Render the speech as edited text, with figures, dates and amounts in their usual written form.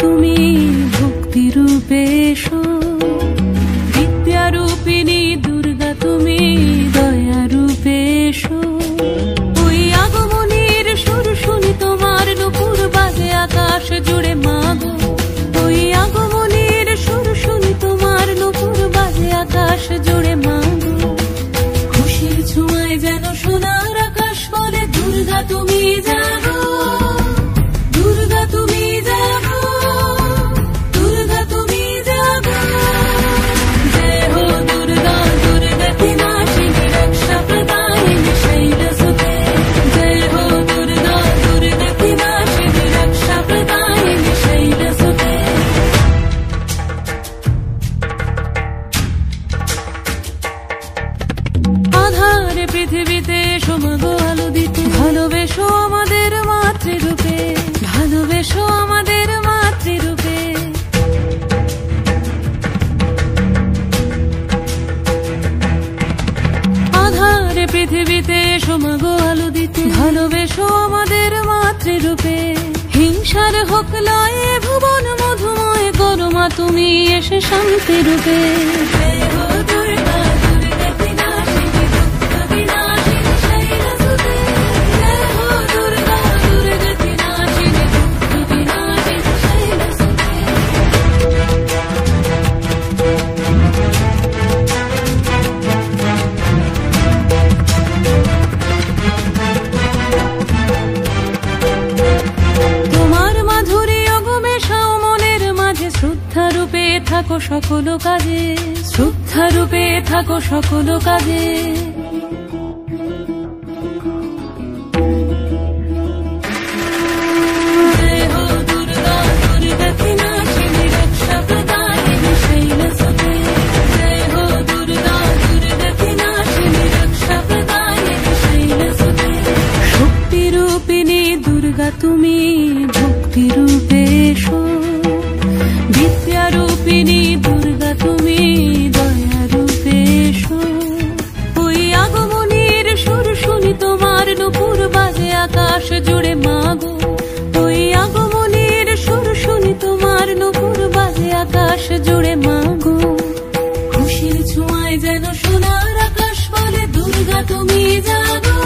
তুমি ভক্তি রূপে এসো, বিদ্যা রূপিণী দুর্গা তুমি দয়া রূপে এসো। ওই আগমনীর সুর শুনি তোমার নুপুর বাজে আকাশ জুড়ে মাগো, ওই আগমনীর সুর শুনি তোমার নুপুর বাজে আকাশ জুড়ে মাগো। খুশির ছোঁয়ায় যেন সোনার আকাশ বলে দুর্গা তুমি জাগো, দুর্গা তুমি জাগো, দুর্গা তুমি জাগো। জয় হো দুর্গা, দুর্গা কি নাশিনী রক্ষা প্রদায়িনী শৈলসুতে। জয় হো দুর্গা, দুর্গা কি নাশিনী রক্ষা প্রদায়িনী শৈলসুতে। আধারে পৃথিবীতে এসো মাগো আলো দিতে, ভালোবেসো আমাদের মাতৃরূপে, ভালোবেসো আমাদের মাতৃরূপে। আধারে পৃথিবীতে এসো মাগো আলো দিতে, ভালোবেসো আমাদের মাতৃরূপে। হিংসার হোক লয়ে ভুবন মধুময় করো মা তুমি এসে শান্তি রূপে। জয় হো দুর্গা, দুর্গা কি নাশিনী দুঃখ বিনাশিনী শৈলসুতে। জয় হো দুর্গা, দুর্গা কি নাশিনী দুঃখ বিনাশিনী শৈলসুতে। তোমার মাধুরী অগমেশাও মনের মাঝে, শ্রদ্ধা রূপে থাকো সকল কাজে, শ্রদ্ধা রূপে থাকো সকল কাজে। জয় হো দুর্গা, দুর্গা কি নাশিনী রক্ষা প্রদায়িনী শৈলসুতে। জয় হো দুর্গা, দুর্গা কি নাশিনী রক্ষা প্রদায়িনী শৈলসুতে। শক্তি রূপিণী দুর্গা তুমি ভক্তি রূপে এসো, বিদ্যা রূপিণী দুর্গা তুমি দয়া রূপে এসো। ওই আগমনীর সুর শুনি তোমার নুপুর বাজে আকাশ জুড়ে মাগো, ওই আগমনীর সুর শুনি তোমার নুপুর বাজে আকাশ জুড়ে মাগো। খুশির ছোঁয়ায় যেন সোনার আকাশ বলে দুর্গা তুমি জাগো।